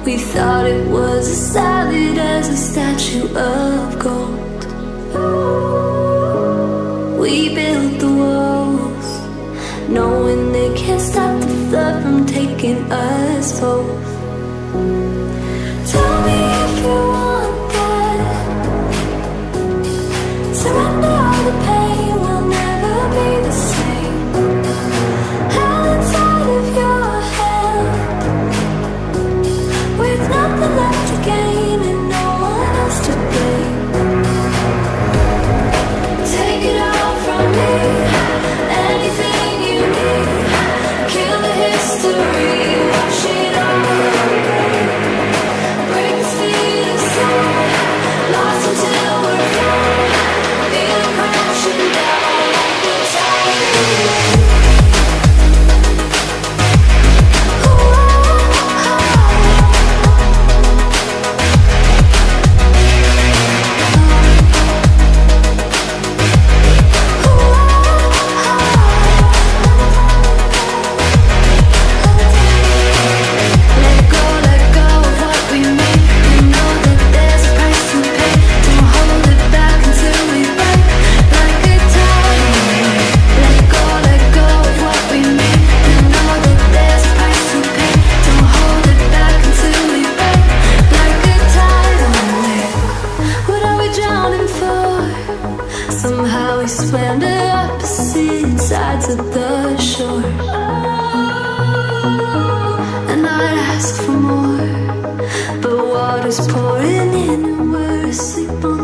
We thought it was as solid as a statue of gold. We built the walls, knowing they can't stop the flood from taking us both. Tell me if you want that. Surrender all the pain, we'll never be the same. Held inside of your hand, with nothing left to gain and no one else to blame. Take it all from me, anything you need. Kill the history, wash it all away. Break the speed of sound, lost until we're found. Feel crashing down like the tide. Somehow we swam to opposite sides of the shore, and I'd ask for more, but water's pouring in and we're asleep on